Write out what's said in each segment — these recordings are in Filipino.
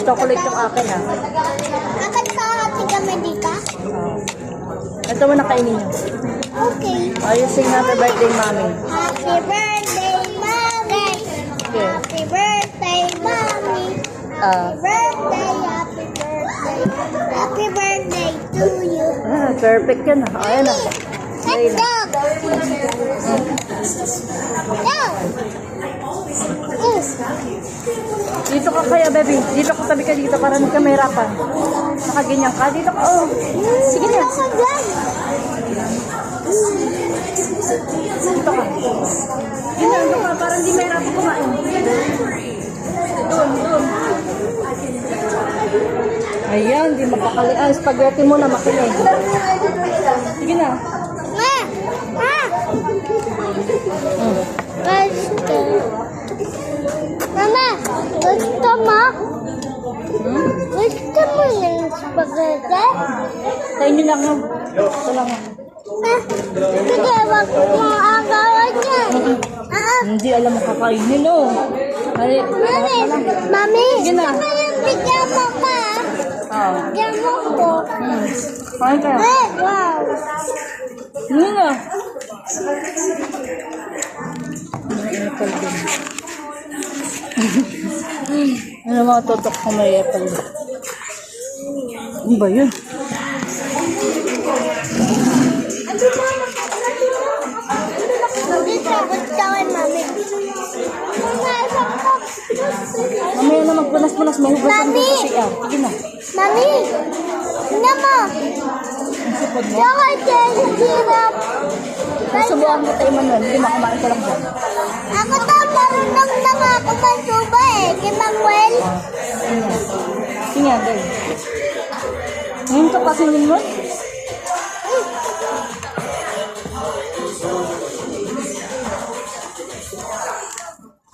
chocolate yung akin ha. Akan kakati kami dito? Ito mo nakainin nyo. Okay. You sing happy birthday, mommy. Happy birthday, mommy. Okay. Happy birthday, mommy. Happy birthday, happy birthday. Happy birthday to you. Perfect yun ha. Ayan na. Let's go. Go. Dito ka kaya, baby. Dito ka, tabi ka dito para hindi ka mahirapan. Nakaganyan ka. Dito ka. Oh. Sige na. Ako dyan. Dito ka. Dito ka para hindi mahirapan kumain. Doon. Ayan, hindi mapakali. Spaghetti mo na makinig. Sige na. Mama, gusto mo? Gusto mo yung spaghetti? Kain nyo lang. Ito lang. Sige, wag mo agawan yan. Hindi alam mo kakainin, no? Mami, Sige na. bigyan mo ka. Bigyan mo ko. Kain ka. Wow. Hindi na. May-apple din. Ano mga totok ko may apple? Ano ba yun? Dito, gusto kay mami. Mamaya na magpunas-punas, mahugasan ko Mami! sa siya. Sige na. Mami, tingnan mo. Ang sipod mo. Chocolate syrup. Nasubuan kita, Emmanuel. Hindi na, kumain ka lang dyan. Ako to, marunong na nga ako magsuba eh. Kay Manuel. Sige nga, dahil. Ngayon ka kasi mo?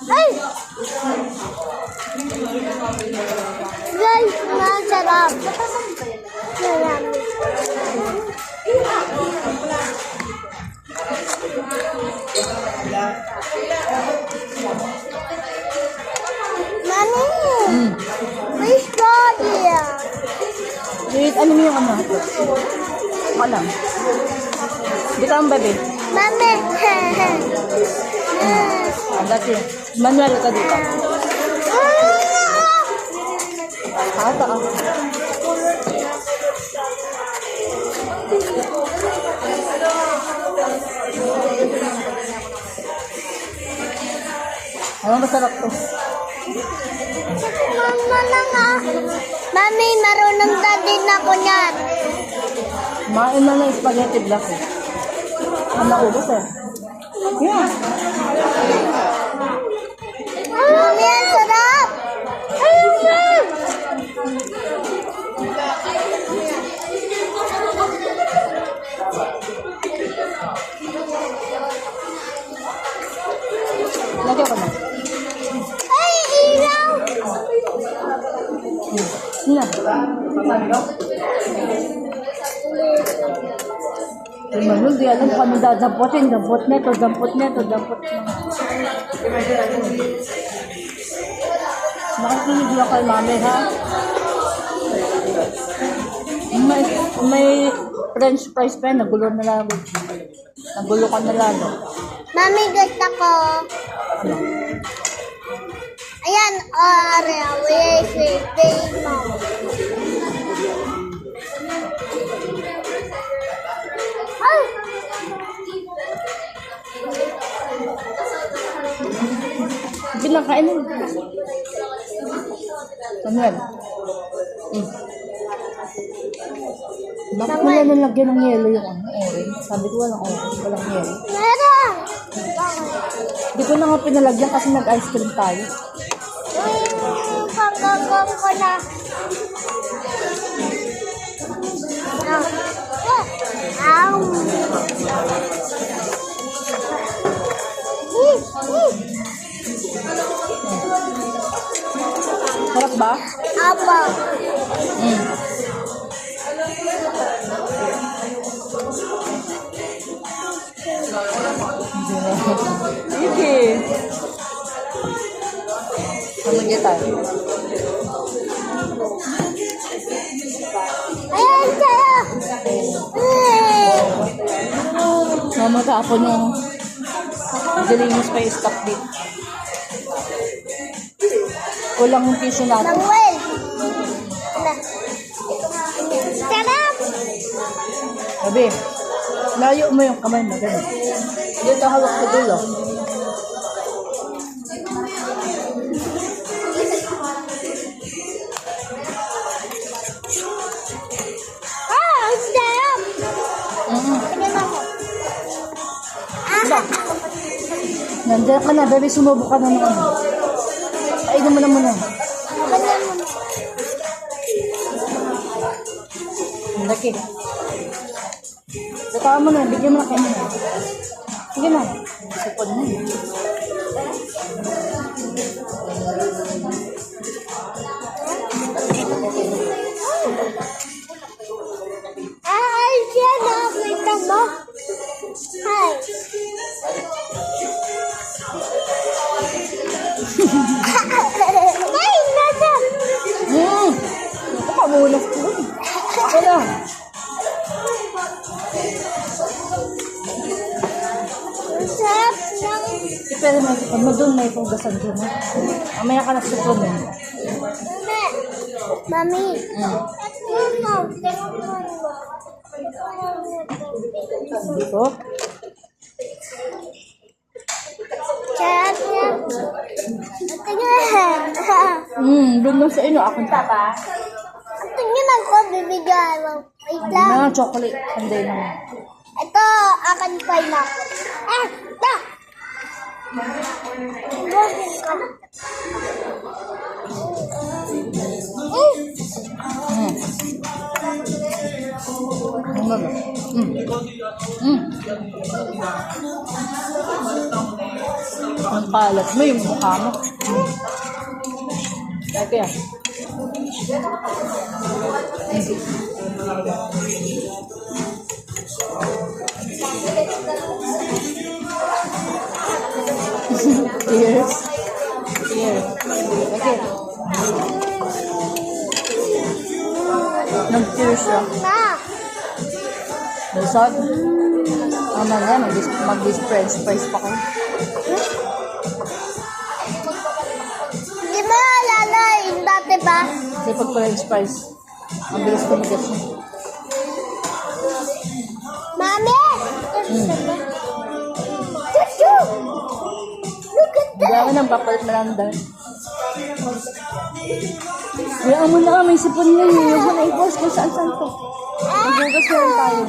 Ay! Guys, masarap. Sarap. Mami! Fish body! Wait, ano mo yung ano? Malam. Dito ang baby. Mami! Dati. Manuel ka dito. Ata ka. Ano masarap to? Mama lang ah. Mami, marunong na din ako niyan. Kumain na ng spaghetti black eh. Ang naubos eh. Yeah. Mami, ang sarap. Ayun na. Lagyan ko na. Ay, ilaw. Sina? Manul, di alam kung ano dadamputin. Dampot neto. Nakikinig lang kay mami, ha? May french fries pa yan. Nagulo ka na lalo. Mami, gusto ko. Ano? Ayan, birthday mo. Ay! Binakain mo. Samuel. Bakit mo yan nalagyan ng yelo yung ano, orange? Sabi ko walang orange, walang yelo. Meron! Di ko na nga pinalagyan kasi nag-ice cream tayo. Panggagawin ko na. Ow! Sarap ba? Apa? Sige. Ano tayo? matapon yung dilinis pa yung stock dito. Kulang yung tissue natin. Manuel! Sarap! Sabi, layo mo yung kamay mo. Ganun. Dito hawak sa dulo. Ang sarap! Tignan ako. Diba? Nandiyan ka na, baby. Sumubo ka na naman. Kainin mo na muna. Ganyan mo na. Ang laki. Dataan mo na. Bigyan mo na kainin. Sige na. Sipon na. Ay, siya na. Kita mo. Hi. Ay, nasa. Ako pamulas ko. Wala. Ang sarap ng... Pero may sipon mo doon. May pugasan doon. Mamaya ka na sipon eh. Mami. Dito. Sarap niya. Tingnan. Doon lang sa inyo. Akong tapa. Tingnan ako, bibigyan mo. Wait lang. Na, chocolate. Sunday naman. Ito, akan pineapple. Ito! Gawin ka. Ano ba? Ang kalat mo yung mukha mo. Kaya. Thank you. Cheers. Cheers. Okay. Nag-cheers siya. Ma! Lusot. Mamaya, mag-french fries pa kayo. Di ba alala yung dati ba? Kasi pag french fries, ang bilis tumigas mo. Mami! Chuchu! Look at Hindi that! ako nang papalit na lang dahil. Kaya mo na may sipon nga yun. Huwag mo na i-post kung saan-saan to. Magbugas na lang tayo.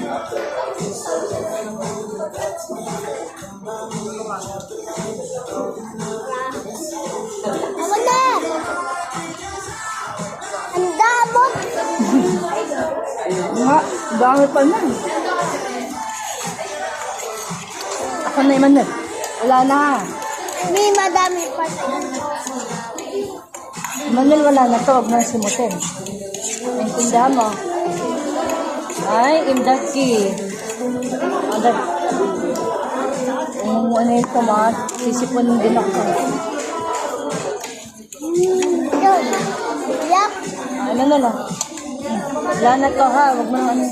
Ako na! Ang damot! Nga, dami pa na. Ako na iman na. Wala na. May madami pa. Manuel, wala na to. Huwag na simutin. Naintindihan mo. Ay, imdaki. Agad. Kung ano yung tomat, sisipunin din ako. Yun. Yup. Ano na lang. Wala na to ha. Huwag mo na ano.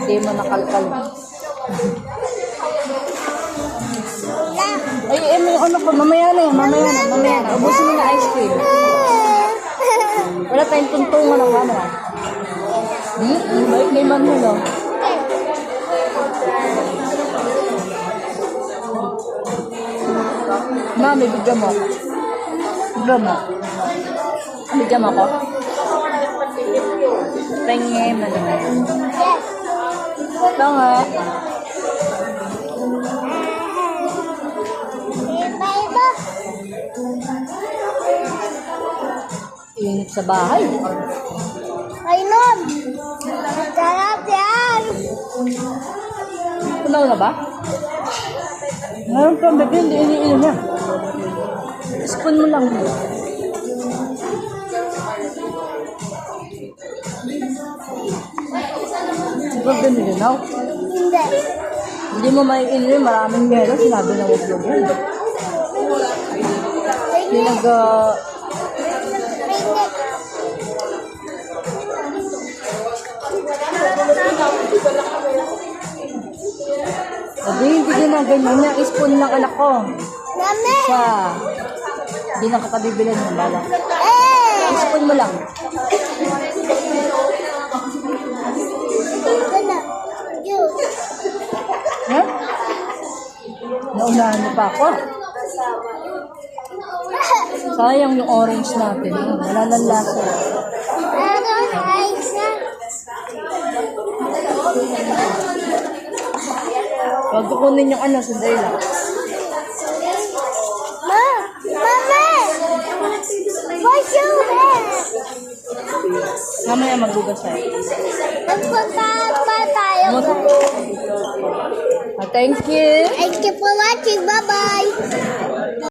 Hindi mo nakalkal. Ay, may ano ko. Mamaya na yan. Mamaya na. Mamaya na. Ubusin mo na ice cream. Wala tayong tuntungan ng camera. Balik na yung Manuel, oh. Mami, bigyan mo. Bigyan mo. Bigyan mo ako. Pengen mo naman. Yes. Ito nga. Iba-iba. Init sa bahay. Kainom. Sarap yan. Kumaw na ba? Ngayon pa, baby, hindi iniinom niya. Spoon mo lang. Siguro ganun yun, no? Hindi. Hindi mo may ininom, maraming meron. Sinabi na huwag mo yun. Pinag, Sabi, hindi din na ganyan. May spoon lang anak ko. Mami! Sa, hindi na kita bibilin mo. Bala. Spoon mo lang. Ito na. Juice. Ha? Naunahan mo pa ako. Sayang yung orange natin. Wala nang lasa. Meron ice na. Huwag kukunin yung ano, sandali lang. Mami! Wash your hair! Mamaya magbugas tayo. Nagpunta pa tayo. Thank you. Thank you for watching. Bye-bye!